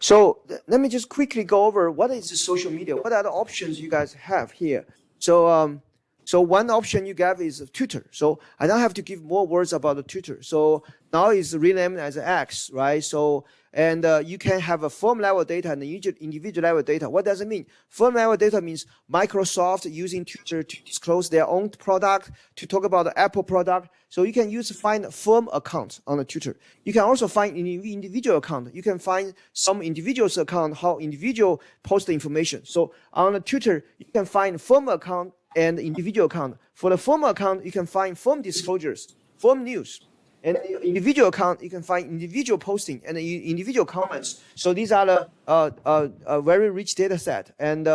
So let me just quickly go over what is the social media. What are the options you guys have here? So one option you have is Twitter. So I don't have to give more words about the Twitter. So now it's renamed as X, right? So and you can have a firm level data and individual level data. What does it mean? Firm level data means Microsoft using Twitter to disclose their own product, to talk about the Apple product. So you can find firm account on the Twitter. You can also find individual account. You can find some individuals account, how individual post the information. So on the Twitter, you can find firm account and individual account. For the firm account, you can find firm disclosures, firm news. And individual account, you can find individual posting and individual comments. So these are the very rich data set. And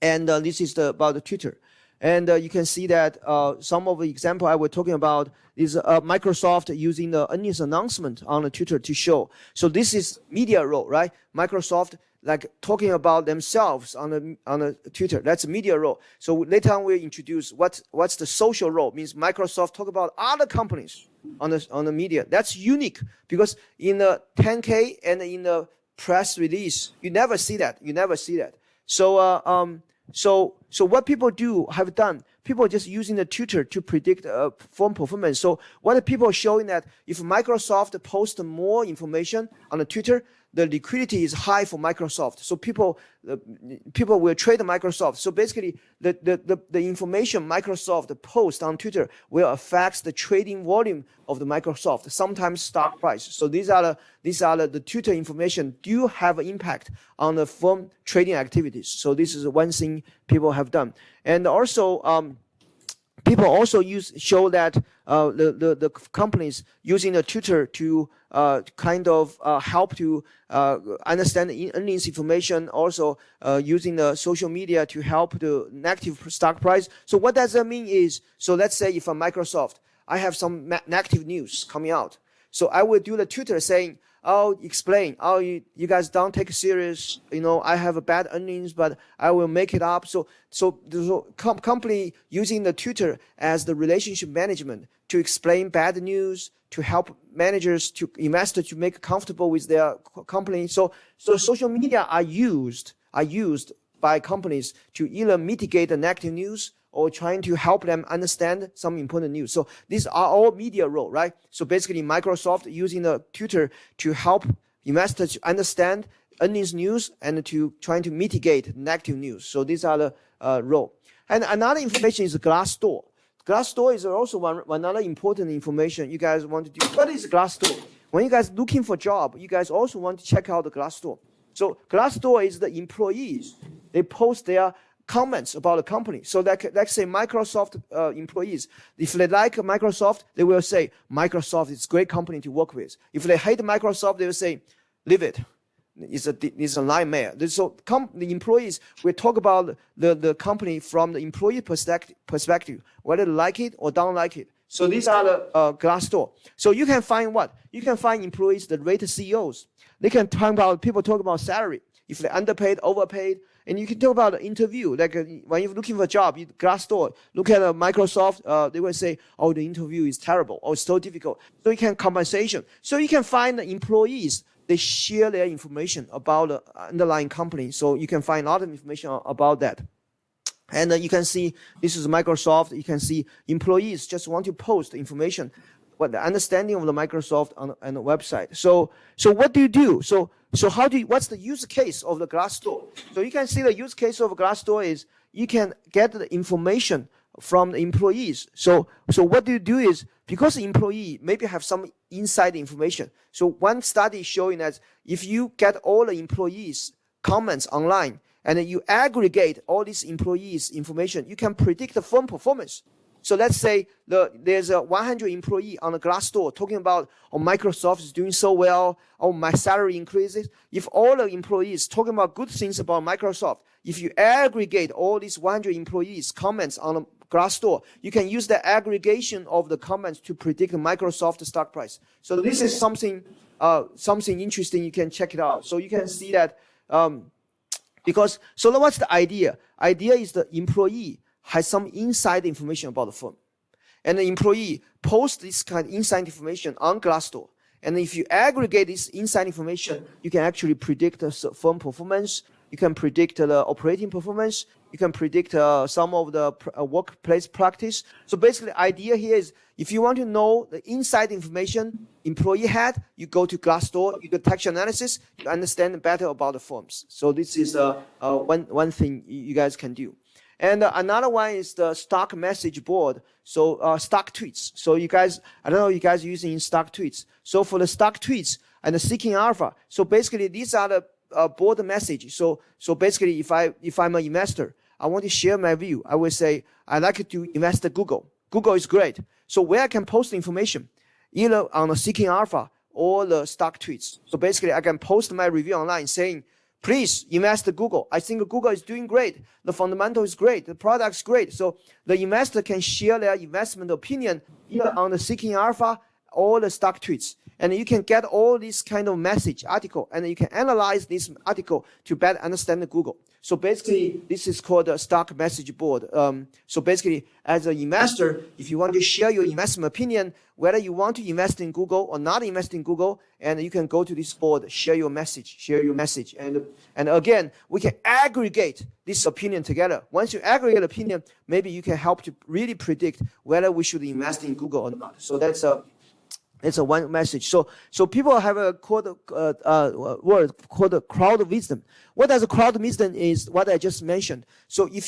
this is about the Twitter. And you can see that some of the example I was talking about is Microsoft using the earnings announcement on the Twitter to show. So this is media role, right? Microsoft like talking about themselves on the Twitter. That's a media role. So later on we'll introduce what's the social role. Means Microsoft talk about other companies on the media. That's unique because in the 10K and in the press release, you never see that. So what people have done, people are just using the Twitter to predict firm performance. So what are people showing that if Microsoft posts more information on the Twitter, the liquidity is high for Microsoft. So people will trade Microsoft. So basically, the information Microsoft posts on Twitter will affect the trading volume of the Microsoft, sometimes stock price. So these are the Twitter information do have an impact on the firm trading activities. So this is one thing people have done. And also, people also show that the companies using the Twitter to help to understand the earnings information, also using the social media to help the negative stock price. So what does that mean is, so let's say if I'm Microsoft, I have some negative news coming out. So I will do the Twitter saying, explain, you guys don't take it serious. I have a bad earnings, but I will make it up. So company using the Twitter as the relationship management to explain bad news, to help managers, to investors to make comfortable with their company. So social media are used by companies to either mitigate the negative news or trying to help them understand some important news. So these are all media role, right? So basically Microsoft using the Twitter to help investors to understand earnings news and to trying to mitigate negative news. So these are the role. And another information is Glassdoor. Glassdoor is also another important information you guys want to do. What is Glassdoor? When you guys looking for a job, you guys also want to check out the Glassdoor. So Glassdoor is the employees. They post their comments about the company. So let's say Microsoft employees, if they like Microsoft, they will say, Microsoft is a great company to work with. If they hate Microsoft, they will say, leave it. It's a nightmare. So the employees will talk about the company from the employee perspective, whether they like it or don't like it. So these are the Glassdoor. So you can find what? You can find employees that rate CEOs. They can talk about, people talk about salary. If they're underpaid, overpaid, and you can talk about the interview. Like when you're looking for a job, Glassdoor, look at Microsoft, they will say, the interview is terrible, or it's so difficult. So you can compensation. So you can find the employees, they share their information about the underlying company. So you can find a lot of information about that. And you can see, this is Microsoft. You can see employees just want to post information, what the understanding of the Microsoft on the website. So what do you do? So what's the use case of the Glassdoor? So you can see the use case of Glassdoor is you can get the information from the employees. So what do you do is, because the employee maybe have some inside information. So one study showing that if you get all the employees' comments online and you aggregate all these employees' information, you can predict the firm performance. So let's say there's a 100 employee on the Glassdoor talking about, Microsoft is doing so well, my salary increases. If all the employees talking about good things about Microsoft, if you aggregate all these 100 employees' comments on the Glassdoor, you can use the aggregation of the comments to predict the Microsoft stock price. So this is something interesting. You can check it out. So you can see that so what's the idea? Idea is the employee has some inside information about the firm. And the employee posts this kind of inside information on Glassdoor. And if you aggregate this inside information, you can actually predict the firm performance. You can predict the operating performance. You can predict some of the workplace practice. So basically, the idea here is if you want to know the inside information employee had, you go to Glassdoor, you do textual analysis, you understand better about the firms. So this is one thing you guys can do. And another one is the stock message board. So stock tweets. So you guys, I don't know you guys using stock tweets. So for the stock tweets and the seeking alpha, so basically these are the board message. So basically if I'm an investor, I want to share my view. I will say I like to invest in Google. Google is great. So where I can post information, either on the seeking alpha or the stock tweets. So basically I can post my review online saying, please invest in Google. I think Google is doing great. The fundamental is great. The product is great. So the investor can share their investment opinion either on the seeking alpha or the stock tweets. And you can get all this kind of message article, and you can analyze this article to better understand the Google. So basically, this is called a stock message board. So basically, as an investor, if you want to share your investment opinion, whether you want to invest in Google or not invest in Google, and you can go to this board, share your message. And again, we can aggregate this opinion together. Once you aggregate opinion, maybe you can help to really predict whether we should invest in Google or not. So that's a one message. So people have a word called crowd wisdom. What is a crowd wisdom is what I just mentioned. So if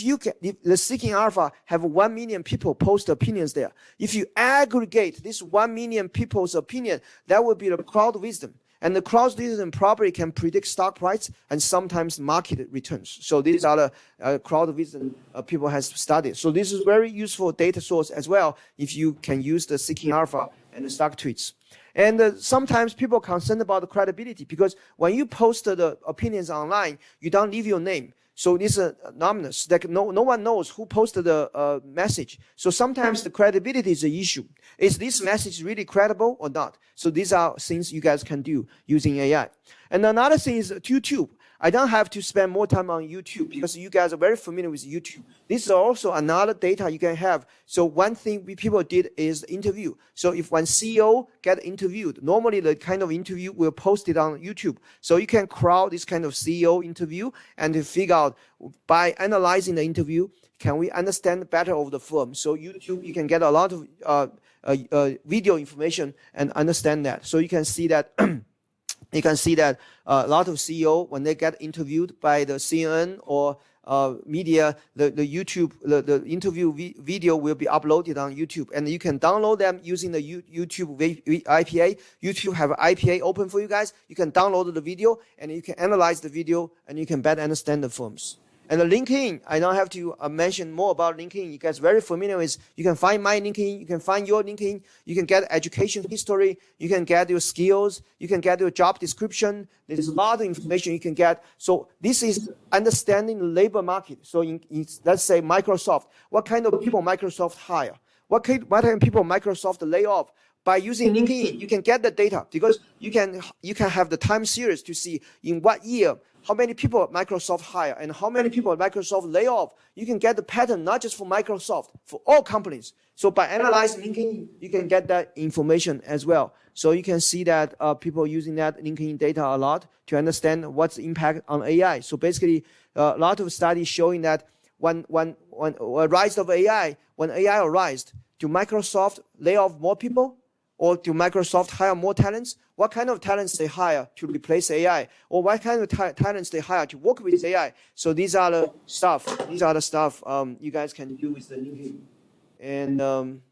the seeking alpha have 1 million people post opinions there, if you aggregate this 1 million people's opinion, that would be the crowd wisdom. And the crowd wisdom probably can predict stock price and sometimes market returns. So these are the crowd wisdom people has studied. So this is very useful data source as well if you can use the seeking alpha and the stock tweets. And sometimes people are concerned about the credibility because when you post the opinions online, you don't leave your name. So this is anonymous. Like no one knows who posted the message. So sometimes the credibility is the issue. Is this message really credible or not? So these are things you guys can do using AI. And another thing is YouTube. I don't have to spend more time on YouTube because you guys are very familiar with YouTube. This is also another data you can have. So one thing people did is interview. So if one CEO get interviewed, normally the kind of interview will post it on YouTube. So you can crowd this kind of CEO interview and to figure out by analyzing the interview, can we understand better of the firm? So YouTube, you can get a lot of video information and understand that. So you can see that you can see that a lot of CEO, when they get interviewed by the CNN or media, the YouTube, the interview video will be uploaded on YouTube. And you can download them using the YouTube IPA. YouTube have IPA open for you guys. You can download the video and you can analyze the video and you can better understand the firms. And the LinkedIn, I don't have to mention more about LinkedIn. You guys are very familiar with. You can find my LinkedIn. You can find your LinkedIn. You can get education history. You can get your skills. You can get your job description. There's a lot of information you can get. So this is understanding the labor market. So let's say Microsoft. What kind of people Microsoft hire? What kind of people Microsoft lay off? By using LinkedIn, you can get the data because you can have the time series to see in what year how many people Microsoft hire and how many people Microsoft lay off. You can get the pattern not just for Microsoft, for all companies. So by analyzing LinkedIn, you can get that information as well. So you can see that people using that LinkedIn data a lot to understand what's the impact on AI. So basically, a lot of studies showing that when a rise of AI, when AI arises, do Microsoft lay off more people? Or do Microsoft hire more talents? What kind of talents they hire to replace AI? Or what kind of talents they hire to work with AI? So these are the stuff. You guys can do with the LinkedIn. And